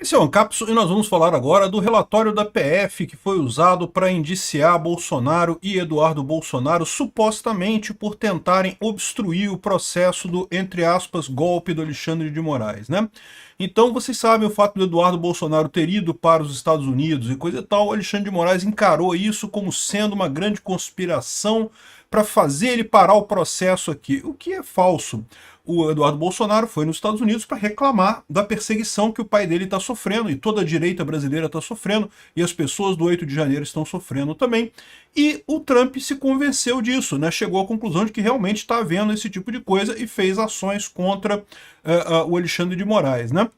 Esse é o Ancapso e nós vamos falar agora do relatório da PF que foi usado para indiciar Bolsonaro e Eduardo Bolsonaro supostamente por tentarem obstruir o processo do, entre aspas, golpe do Alexandre de Moraes, né? Então vocês sabem o fato do Eduardo Bolsonaro ter ido para os Estados Unidos e coisa e tal, o Alexandre de Moraes encarou isso como sendo uma grande conspiração para fazer ele parar o processo aqui, o que é falso. O Eduardo Bolsonaro foi nos Estados Unidos para reclamar da perseguição que o pai dele está sofrendo, e toda a direita brasileira está sofrendo, e as pessoas do 8 de janeiro estão sofrendo também. E o Trump se convenceu disso, né? Chegou à conclusão de que realmente está havendo esse tipo de coisa e fez ações contra o Alexandre de Moraes, né?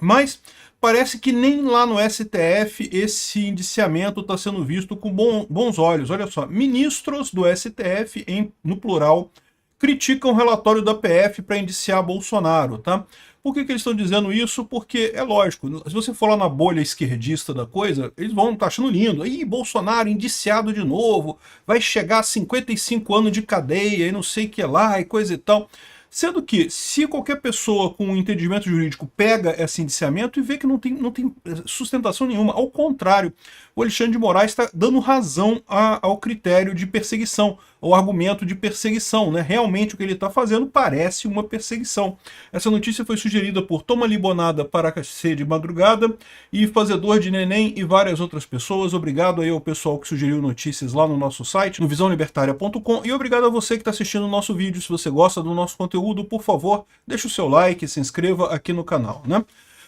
Mas parece que nem lá no STF esse indiciamento está sendo visto com bons olhos. Olha só, ministros do STF, no plural, criticam o relatório da PF para indiciar Bolsonaro, tá? Por que eles estão dizendo isso? Porque é lógico, se você for lá na bolha esquerdista da coisa, eles vão estar achando lindo. Ih, Bolsonaro indiciado de novo, vai chegar a 55 anos de cadeia e não sei o que lá e coisa e tal. Sendo que, se qualquer pessoa com um entendimento jurídico pega esse indiciamento e vê que não tem sustentação nenhuma, ao contrário, o Alexandre de Moraes está dando razão ao critério de perseguição, ao argumento de perseguição, né? Realmente o que ele está fazendo parece uma perseguição. Essa notícia foi sugerida por Toma Libonada para ser de madrugada e Fazedor de Neném e várias outras pessoas. Obrigado aí ao pessoal que sugeriu notícias lá no nosso site, no visãolibertaria.com, e obrigado a você que está assistindo o nosso vídeo. Se você gosta do nosso conteúdo, por favor, deixe o seu like, se inscreva aqui no canal, né?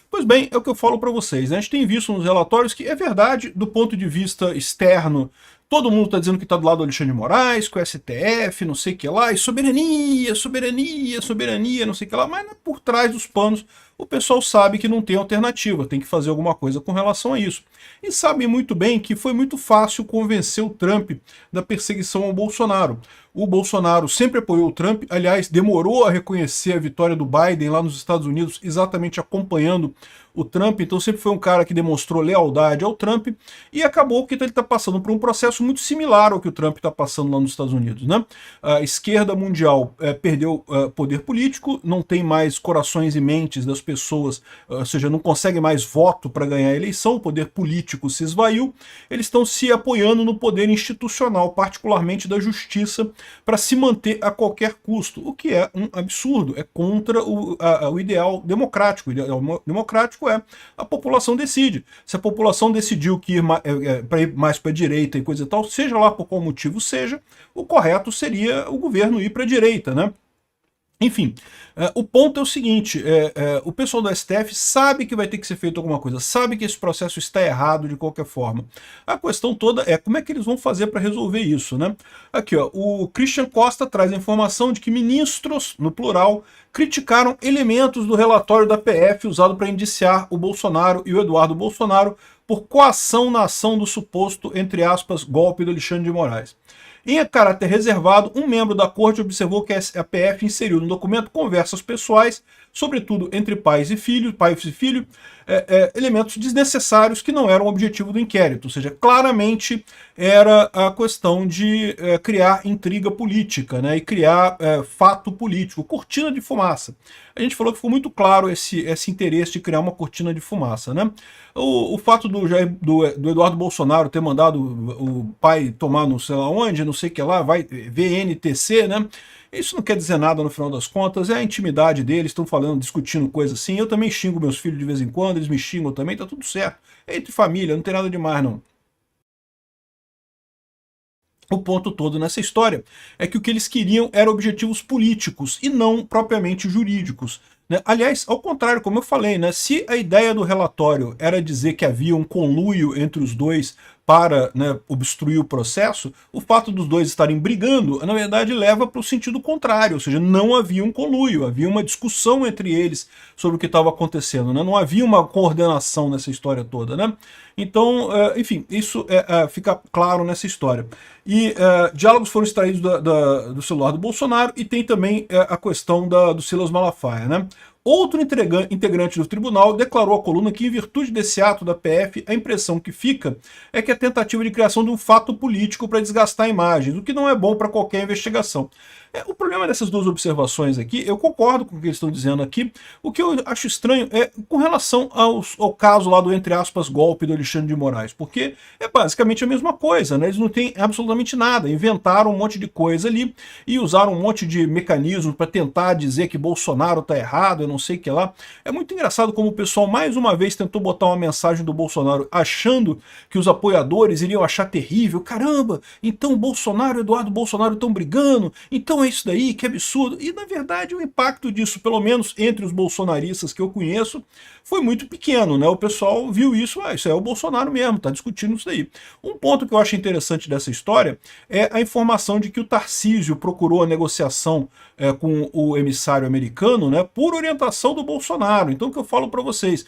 Pois bem, é o que eu falo para vocês, né? A gente tem visto nos relatórios que é verdade, do ponto de vista externo, todo mundo está dizendo que está do lado do Alexandre de Moraes, com o STF, não sei o que lá, e soberania, soberania, soberania, não sei o que lá, mas por trás dos panos o pessoal sabe que não tem alternativa, tem que fazer alguma coisa com relação a isso. E sabem muito bem que foi muito fácil convencer o Trump da perseguição ao Bolsonaro. O Bolsonaro sempre apoiou o Trump, aliás, demorou a reconhecer a vitória do Biden lá nos Estados Unidos, exatamente acompanhando o Trump, então sempre foi um cara que demonstrou lealdade ao Trump, e acabou que ele está passando por um processo muito similar ao que o Trump está passando lá nos Estados Unidos, né? A esquerda mundial perdeu poder político, não tem mais corações e mentes das pessoas, ou seja, não consegue mais voto para ganhar a eleição, o poder político se esvaiu, eles estão se apoiando no poder institucional, particularmente da justiça, para se manter a qualquer custo, o que é um absurdo, é contra o ideal democrático. O ideal democrático é a população decide. Se a população decidiu que ir mais para a direita e coisa e tal, seja lá por qual motivo seja, o correto seria o governo ir para a direita, né? Enfim, o ponto é o seguinte, o pessoal do STF sabe que vai ter que ser feito alguma coisa, sabe que esse processo está errado de qualquer forma. A questão toda é como é que eles vão fazer para resolver isso, né? Aqui, ó, o Christian Costa traz a informação de que ministros, no plural, criticaram elementos do relatório da PF usado para indiciar o Bolsonaro e o Eduardo Bolsonaro por coação na ação do suposto, entre aspas, golpe do Alexandre de Moraes. Em caráter reservado, um membro da corte observou que a PF inseriu no documento conversas pessoais, sobretudo entre pais e filho, elementos desnecessários que não eram o objetivo do inquérito, ou seja, claramente era a questão de criar intriga política, né, e criar fato político, cortina de fumaça. A gente falou que ficou muito claro esse interesse de criar uma cortina de fumaça, né? O fato do Eduardo Bolsonaro ter mandado o pai tomar não sei lá onde, não sei o que lá, vai VNTC, né? Isso não quer dizer nada no final das contas, é a intimidade deles, estão falando, discutindo coisa assim. Eu também xingo meus filhos de vez em quando, eles me xingam também, tá tudo certo. É entre família, não tem nada demais não. O ponto todo nessa história é que o que eles queriam eram objetivos políticos e não propriamente jurídicos, né? Aliás, ao contrário, como eu falei, né, se a ideia do relatório era dizer que havia um conluio entre os dois para, né, obstruir o processo, o fato dos dois estarem brigando, na verdade, leva para o sentido contrário, ou seja, não havia um conluio, havia uma discussão entre eles sobre o que estava acontecendo, né? Não havia uma coordenação nessa história toda, né? Então, enfim, isso fica claro nessa história. E diálogos foram extraídos do celular do Bolsonaro, e tem também a questão do Silas Malafaia, né? Outro integrante do tribunal declarou à coluna que, em virtude desse ato da PF, a impressão que fica é que é tentativa de criação de um fato político para desgastar imagens, o que não é bom para qualquer investigação. O problema dessas duas observações aqui, eu concordo com o que eles estão dizendo aqui. O que eu acho estranho é com relação ao caso lá do, entre aspas, golpe do Alexandre de Moraes, porque é basicamente a mesma coisa, né? Eles não têm absolutamente nada, inventaram um monte de coisa ali e usaram um monte de mecanismos para tentar dizer que Bolsonaro está errado, eu não sei o que lá. É muito engraçado como o pessoal mais uma vez tentou botar uma mensagem do Bolsonaro achando que os apoiadores iriam achar terrível. Caramba, então Bolsonaro e Eduardo Bolsonaro estão brigando, então é isso daí, que absurdo. E na verdade o impacto disso, pelo menos entre os bolsonaristas que eu conheço, foi muito pequeno, né? O pessoal viu isso, isso é o Bolsonaro mesmo, tá discutindo isso daí. Um ponto que eu acho interessante dessa história é a informação de que o Tarcísio procurou a negociação com o emissário americano, né, por orientação do Bolsonaro. Então o que eu falo para vocês,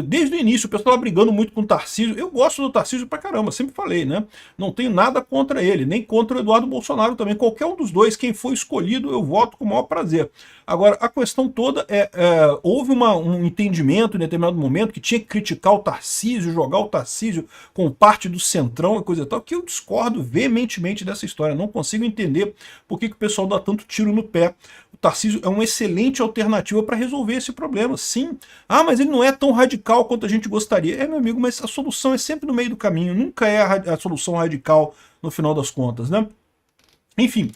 desde o início o pessoal estava brigando muito com o Tarcísio, eu gosto do Tarcísio pra caramba, sempre falei, né, não tenho nada contra ele, nem contra o Eduardo Bolsonaro também, qualquer um dos dois, quem for escolhido, eu voto com o maior prazer. Agora, a questão toda houve um entendimento em determinado momento que tinha que criticar o Tarcísio, jogar o Tarcísio com parte do Centrão e coisa e tal, que eu discordo veementemente dessa história, não consigo entender por que o pessoal dá tanto tiro no pé. O Tarcísio é uma excelente alternativa para resolver esse problema, sim. Ah, mas ele não é tão radical quanto a gente gostaria. Meu amigo, mas a solução é sempre no meio do caminho, nunca é a solução radical no final das contas, né? Enfim,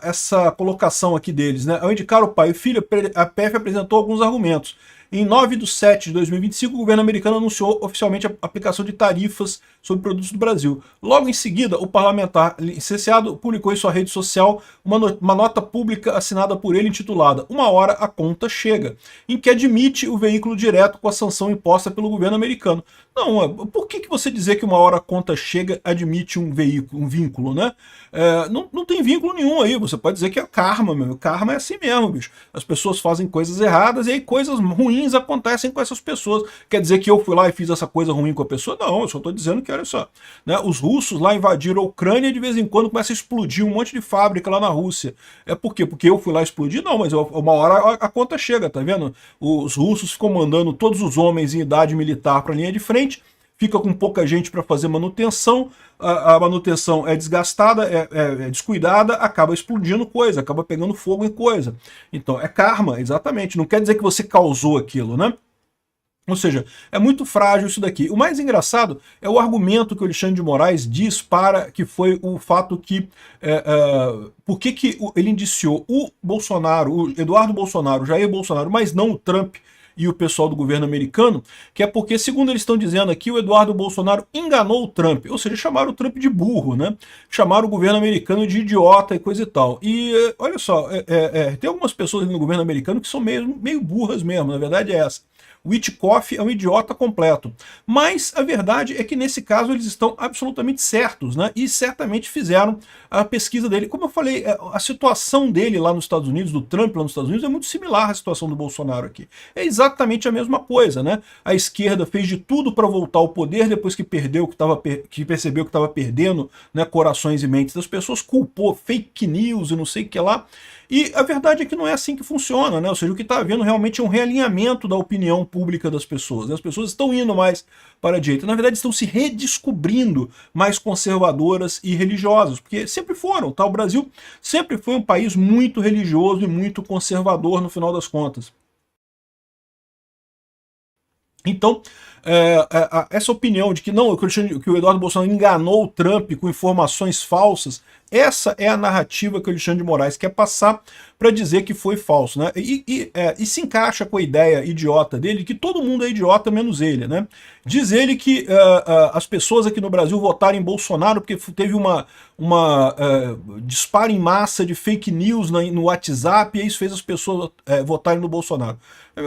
essa colocação aqui deles, né? Ao indicar o pai e o filho, a PF apresentou alguns argumentos. Em 9/7 de 2025, o governo americano anunciou oficialmente a aplicação de tarifas sobre produtos do Brasil. Logo em seguida, o parlamentar licenciado publicou em sua rede social uma nota pública assinada por ele intitulada "Uma hora a conta chega", em que admite o veículo direto com a sanção imposta pelo governo americano. Não, por que você dizer que uma hora a conta chega admite um veículo, um vínculo, né? Não tem vínculo nenhum aí, você pode dizer que é karma, meu. Karma é assim mesmo, bicho. As pessoas fazem coisas erradas e aí coisas ruins acontecem com essas pessoas. Quer dizer que eu fui lá e fiz essa coisa ruim com a pessoa? Não, eu só estou dizendo que, olha só, né, os russos lá invadiram a Ucrânia e de vez em quando começa a explodir um monte de fábrica lá na Rússia. Por quê? Porque eu fui lá explodir? Não, mas uma hora a conta chega, tá vendo? Os russos ficam mandando todos os homens em idade militar para a linha de frente, fica com pouca gente para fazer manutenção, a manutenção é desgastada, é descuidada, acaba explodindo coisa, acaba pegando fogo em coisa. Então é karma, exatamente, não quer dizer que você causou aquilo, né? Ou seja, é muito frágil isso daqui. O mais engraçado é o argumento que o Alexandre de Moraes diz para que foi o fato que... por que ele indiciou o Bolsonaro, o Eduardo Bolsonaro, o Jair Bolsonaro, mas não o Trump e o pessoal do governo americano, que é porque, segundo eles estão dizendo aqui, o Eduardo Bolsonaro enganou o Trump, ou seja, chamaram o Trump de burro, né? Chamaram o governo americano de idiota e coisa e tal. E olha só, tem algumas pessoas no governo americano que são meio burras mesmo, na verdade é essa. O Witkoff é um idiota completo. Mas a verdade é que nesse caso eles estão absolutamente certos, né? E certamente fizeram a pesquisa dele. Como eu falei, a situação dele lá nos Estados Unidos, do Trump lá nos Estados Unidos, é muito similar à situação do Bolsonaro aqui. É exatamente a mesma coisa, né? A esquerda fez de tudo para voltar ao poder depois que percebeu que estava perdendo, né, corações e mentes das pessoas, culpou fake news e não sei o que lá. E a verdade é que não é assim que funciona, né? Ou seja, o que está havendo realmente é um realinhamento da opinião pública das pessoas, né? As pessoas estão indo mais para a direita, na verdade estão se redescobrindo mais conservadoras e religiosas, porque sempre foram, tá? O Brasil sempre foi um país muito religioso e muito conservador no final das contas. Então, essa opinião de que não, que o Eduardo Bolsonaro enganou o Trump com informações falsas, essa é a narrativa que o Alexandre de Moraes quer passar para dizer que foi falso, né? E se encaixa com a ideia idiota dele, que todo mundo é idiota menos ele, né? Diz ele que as pessoas aqui no Brasil votaram em Bolsonaro porque teve uma disparo em massa de fake news no WhatsApp e isso fez as pessoas votarem no Bolsonaro.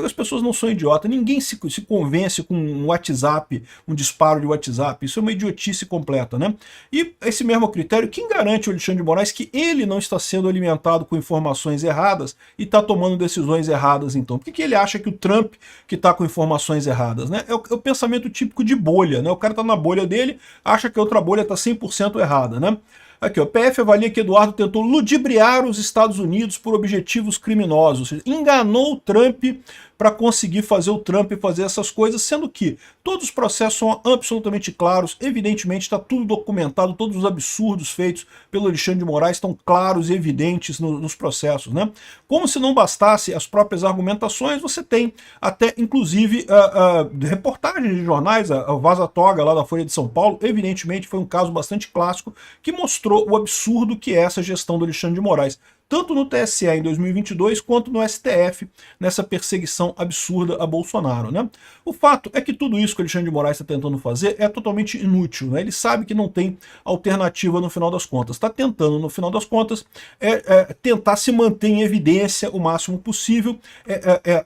As pessoas não são idiotas, ninguém se convence com um WhatsApp, um disparo de WhatsApp, isso é uma idiotice completa, né? E esse mesmo critério, quem garante o Alexandre de Moraes que ele não está sendo alimentado com informações erradas e está tomando decisões erradas então? Por que ele acha que o Trump que está com informações erradas, né? É o pensamento típico de bolha, né? O cara está na bolha dele, acha que a outra bolha está 100% errada, né? Aqui, ó, PF avalia que Eduardo tentou ludibriar os Estados Unidos por objetivos criminosos, ou seja, enganou o Trump para conseguir fazer o Trump e fazer essas coisas, sendo que todos os processos são absolutamente claros, evidentemente está tudo documentado, todos os absurdos feitos pelo Alexandre de Moraes estão claros e evidentes nos processos, né? Como se não bastasse as próprias argumentações, você tem até, inclusive, reportagens de jornais, a Vaza Toga lá da Folha de São Paulo, evidentemente foi um caso bastante clássico que mostrou o absurdo que é essa gestão do Alexandre de Moraes, tanto no TSE em 2022, quanto no STF, nessa perseguição absurda a Bolsonaro, né? O fato é que tudo isso que o Alexandre de Moraes está tentando fazer é totalmente inútil, né? Ele sabe que não tem alternativa no final das contas. Está tentando, no final das contas, tentar se manter em evidência o máximo possível.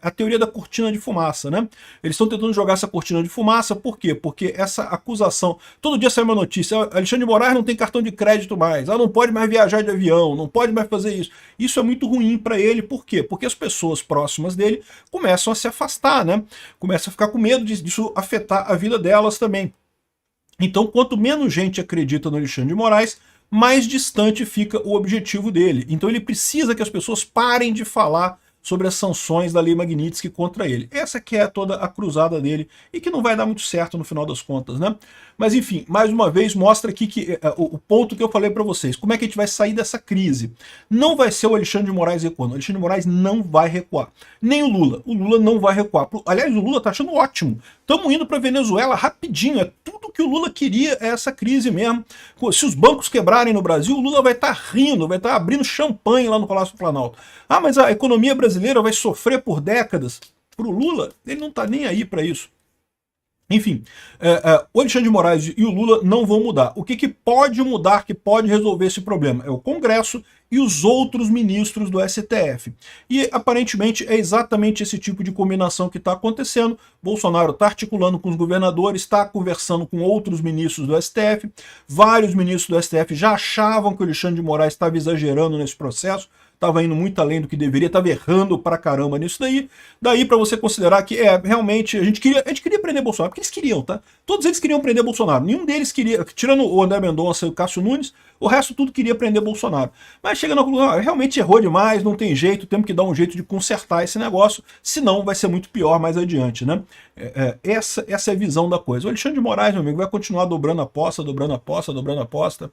A teoria da cortina de fumaça, né? Eles estão tentando jogar essa cortina de fumaça, por quê? Porque essa acusação... Todo dia sai uma notícia, Alexandre de Moraes não tem cartão de crédito mais, não pode mais viajar de avião, não pode mais fazer isso. Isso é muito ruim para ele, por quê? Porque as pessoas próximas dele começam a se afastar, né? Começam a ficar com medo disso afetar a vida delas também. Então, quanto menos gente acredita no Alexandre de Moraes, mais distante fica o objetivo dele. Então ele precisa que as pessoas parem de falar sobre as sanções da Lei Magnitsky contra ele. Essa que é toda a cruzada dele e que não vai dar muito certo no final das contas, né? Mas enfim, mais uma vez mostra aqui que o ponto que eu falei para vocês, como é que a gente vai sair dessa crise? Não vai ser o Alexandre de Moraes recuando, o Alexandre de Moraes não vai recuar. Nem o Lula não vai recuar. Aliás, o Lula tá achando ótimo. Estamos indo para Venezuela rapidinho, é tudo que o Lula queria, é essa crise mesmo. Se os bancos quebrarem no Brasil, o Lula vai estar rindo, vai estar abrindo champanhe lá no Palácio do Planalto. Ah, mas a economia brasileira vai sofrer por décadas. Para o Lula, ele não está nem aí para isso. Enfim, o Alexandre de Moraes e o Lula não vão mudar. O que pode mudar, que pode resolver esse problema? É o Congresso e os outros ministros do STF. E aparentemente é exatamente esse tipo de combinação que está acontecendo. Bolsonaro está articulando com os governadores, está conversando com outros ministros do STF. Vários ministros do STF já achavam que o Alexandre de Moraes estava exagerando nesse processo, estava indo muito além do que deveria, estava errando pra caramba nisso daí. Daí para você considerar que realmente a gente queria prender Bolsonaro, porque eles queriam, tá? Todos eles queriam prender Bolsonaro. Nenhum deles queria, tirando o André Mendonça e o Cássio Nunes, o resto tudo queria prender Bolsonaro. Mas chega na conclusão, realmente errou demais, não tem jeito, temos que dar um jeito de consertar esse negócio, senão vai ser muito pior mais adiante, né? Essa é a visão da coisa. O Alexandre de Moraes, meu amigo, vai continuar dobrando a aposta, dobrando a aposta, dobrando a aposta.